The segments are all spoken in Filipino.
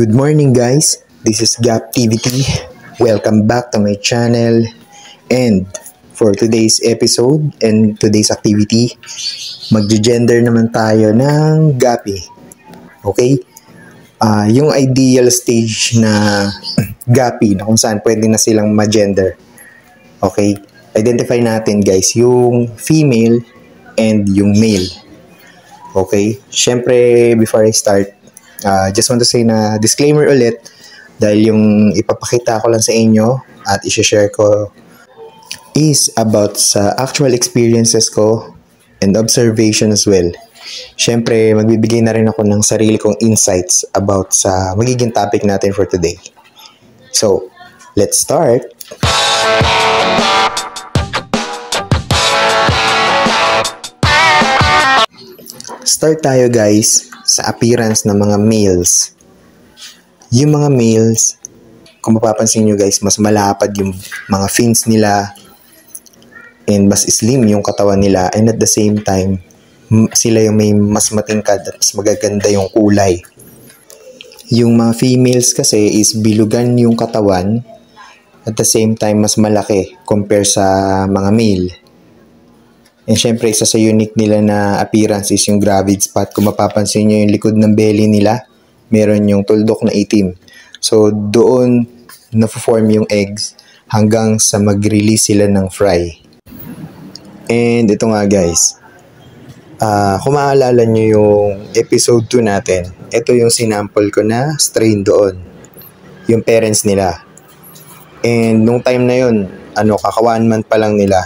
Good morning guys, this is Gaptivity. Welcome back to my channel. And for today's episode and today's activity, magge-gender naman tayo ng gapi. Okay? Yung ideal stage na gapi na kung saan pwede na silang ma-gender. Okay? Identify natin guys yung female and yung male. Okay? Syempre, before I start, just want to say na disclaimer ulit dahil yung ipapakita ko lang sa inyo at i-share ko is about sa actual experiences ko and observation as well. Syempre, magbibigay na rin ako ng sarili kong insights about sa magiging topic natin for today. So, let's start! Start tayo guys sa appearance ng mga males. Yung mga males, kung mapapansin nyo guys, mas malapad yung mga fins nila and mas slim yung katawan nila, and at the same time, sila yung may mas matingkad at mas magaganda yung kulay. Yung mga females kasi is bilugan yung katawan, at the same time mas malaki compare sa mga male. And syempre, isa sa unique nila na appearance is yung gravid spot. Kung mapapansin nyo yung likod ng belly nila, meron yung tuldok na itim. So, doon na-form yung eggs hanggang sa mag-release sila ng fry. And ito nga guys, kung maalala nyo yung episode 2 natin, ito yung sinample ko na strain doon. Yung parents nila. And nung time na yun, kaka 1 month pa lang nila.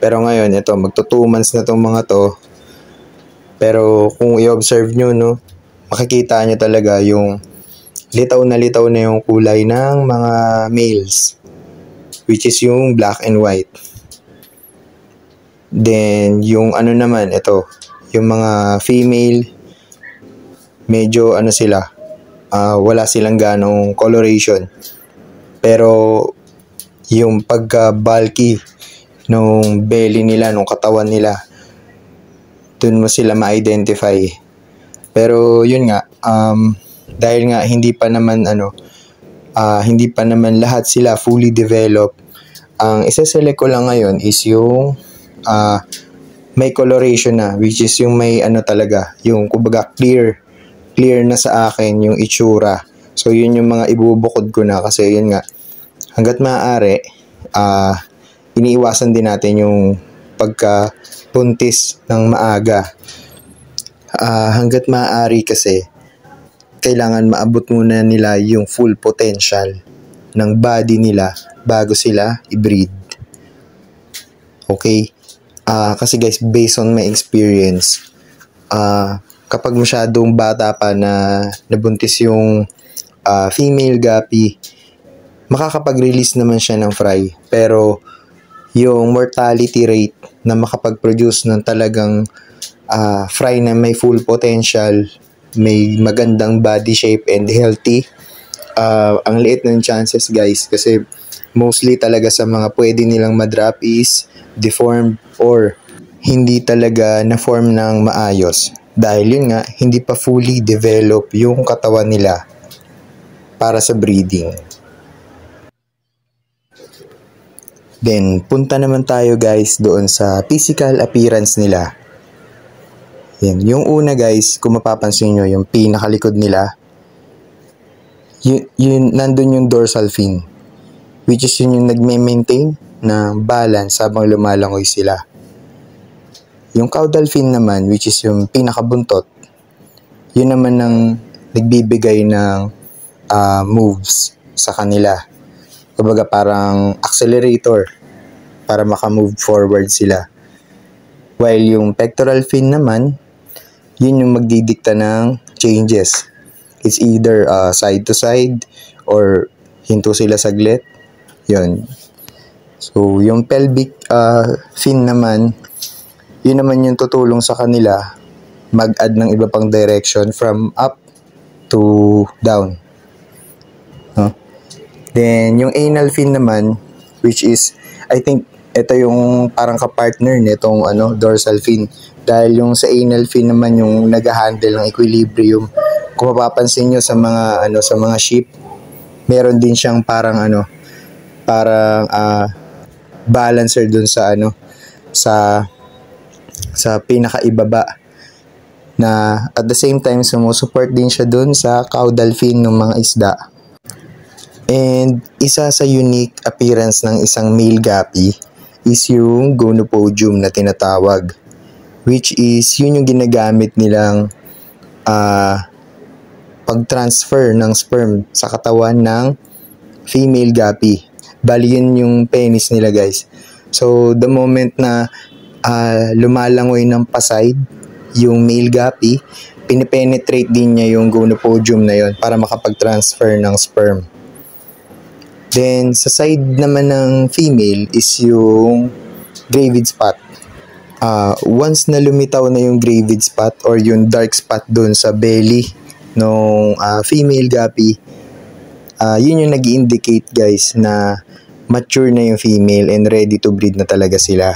Pero ngayon, ito, magto 2 months na tong mga to. Pero kung i-observe nyo, no, makikita nyo talaga yung litaw na yung kulay ng mga males. Which is yung black and white. Then, yung naman, ito, yung mga female, medyo sila, wala silang ganong coloration. Pero, yung pagka-bulky, nung belly nila, nung katawan nila, dun mo sila ma-identify. Pero yun nga, dahil nga hindi pa naman lahat sila fully developed, ang isa-select ko lang ngayon is yung may coloration na, which is yung may talaga, yung kumbaga clear na sa akin yung itsura. So yun yung mga ibubukod ko na, kasi yun nga, hanggat maaari, iniiwasan din natin yung pagka-buntis ng maaga. Hanggat maaari kasi, kailangan maabot muna nila yung full potential ng body nila bago sila i-breed. Okay? Kasi guys, based on my experience, kapag masyadong bata pa na nabuntis yung female gapi, makakapag-release naman siya ng fry. Pero yung mortality rate na makapag-produce ng talagang fry na may full potential, may magandang body shape and healthy, ang liit ng chances guys, kasi mostly talaga sa mga pwede nilang madrop is deformed or hindi talaga na-form ng maayos. Dahil yun nga, hindi pa fully develop yung katawan nila para sa breeding. Then, punta naman tayo guys doon sa physical appearance nila. Yan. Yung una guys, kung mapapansin nyo, yung pinakalikod nila, nandun yung dorsal fin. Which is yun yung nagme-maintain ng balance habang lumalangoy sila. Yung caudal fin naman, which is yung pinakabuntot, yun naman ang nagbibigay ng moves sa kanila. Kumbaga parang accelerator para makamove forward sila. While yung pectoral fin naman, yun yung magdidikta ng changes. It's either side to side or hinto sila saglit. Yun. So, yung pelvic fin naman, yun naman yung tutulong sa kanila mag-add ng iba pang direction from up to down. Then, yung anal fin naman, which is, I think, ito yung parang ka-partner nitong dorsal fin. Dahil yung sa anal fin naman yung nag-handle ng equilibrium Kung mapapansin nyo sa mga sa mga sheep, meron din siyang parang balancer dun sa sa pinakaibaba, na at the same time sumusupport din siya dun sa caudal fin ng mga isda. And isa sa unique appearance ng isang male guppy is yung gonopodium na tinatawag, which is yun yung ginagamit nilang pag-transfer ng sperm sa katawan ng female guppy. Bali yun yung penis nila, guys. So the moment na lumalangoy ng paside yung male guppy, pinipenetrate din niya yung gonopodium na yun para makapag-transfer ng sperm. Then sa side naman ng female is yung gravid spot. Once na lumitaw na yung gravid spot or yung dark spot dun sa belly ng female guppy, yun yung nag-indicate, guys, na mature na yung female and ready to breed na talaga sila.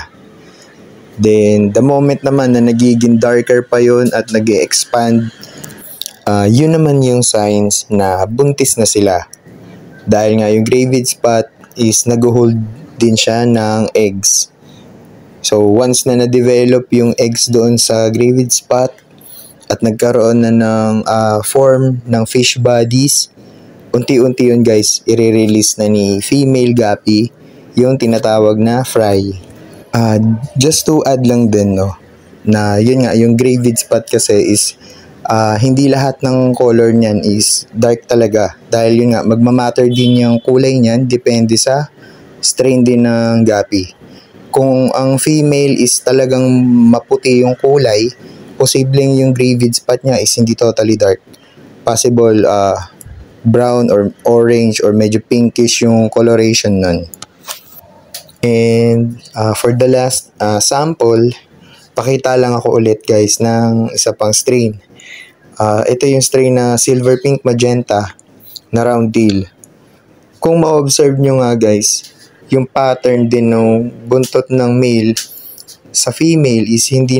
Then the moment naman na nagiging darker pa yun at nag-expand, yun naman yung signs na buntis na sila. Dahil nga yung gravid spot is nag-hold din siya ng eggs. So once na na-develop yung eggs doon sa gravid spot at nagkaroon na ng form ng fish bodies, unti-unti yun, guys, i-release na ni female guppy yung tinatawag na fry. Just to add lang din, no, na yun nga, yung gravid spot kasi is hindi lahat ng color niyan is dark talaga. Dahil yun nga, magmamatter din yung kulay niyan, depende sa strain din ng guppy. Kung ang female is talagang maputi yung kulay, posibleng yung gravid spot niya is hindi totally dark. Possible brown or orange or medyo pinkish yung coloration nun. And for the last sample, pakita lang ako ulit, guys, ng isa pang strain. Ito yung strain na silver pink magenta na round tail. Kung ma-observe nyo nga, guys, yung pattern din ng buntot ng male sa female is hindi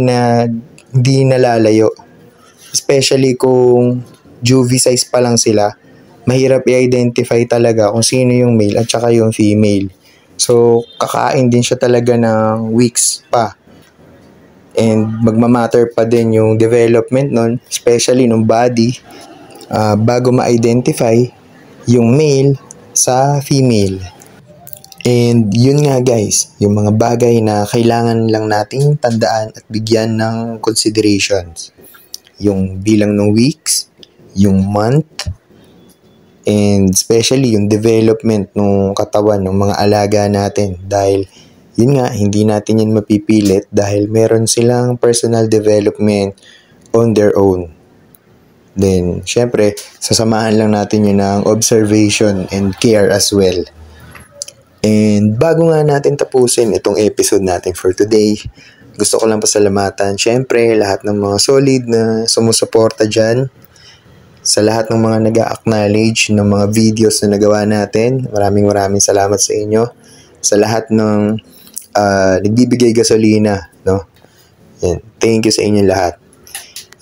nalalayo. Especially kung juvie size pa lang sila, mahirap i-identify talaga kung sino yung male at saka yung female. So kakain din siya talaga ng weeks pa. And magmamatter pa din yung development nun, especially nung body, bago ma-identify yung male sa female. And yun nga, guys, yung mga bagay na kailangan lang nating tandaan at bigyan ng considerations. Yung bilang ng weeks, yung month, and especially yung development ng katawan ng mga alaga natin. Dahil yun nga, hindi natin yan mapipilit dahil meron silang personal development on their own. Then, syempre, sasamahan lang natin yun ng observation and care as well. And bago nga natin tapusin itong episode natin for today, gusto ko lang pasalamatan, syempre, lahat ng mga solid na sumusuporta dyan. Sa lahat ng mga nag-acknowledge ng mga videos na nagawa natin, maraming salamat sa inyo. Sa lahat ng nagbibigay gasolina, no? Yan. Thank you sa inyo lahat.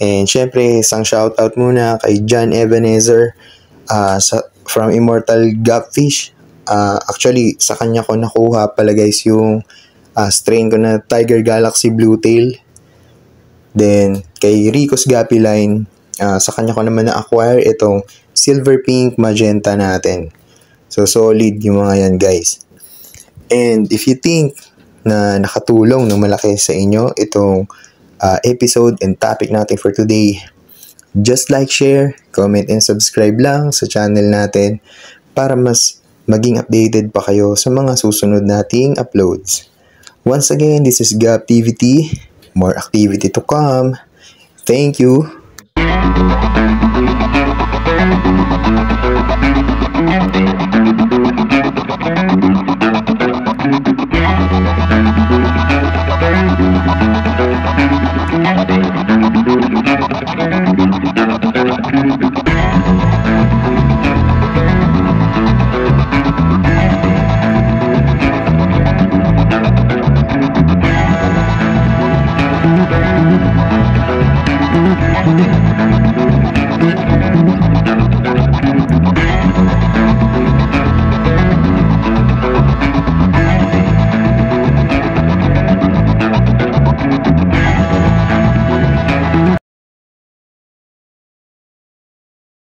And syempre, isang shoutout muna kay John Ebenezer from Immortal Gupfish. Actually, sa kanya ko nakuha pala, guys, yung strain ko na Tiger Galaxy Blue Tail. Then, kay Rico's Guppy Line, sa kanya ko naman na-acquire itong Silver Pink Magenta natin. So, solid yung mga yan, guys. And if you think na nakatulong ng malaki sa inyo itong episode and topic natin for today, just like, share, comment, and subscribe lang sa channel natin para mas maging updated pa kayo sa mga susunod nating uploads. Once again, this is Guptivity. More activity to come. Thank you.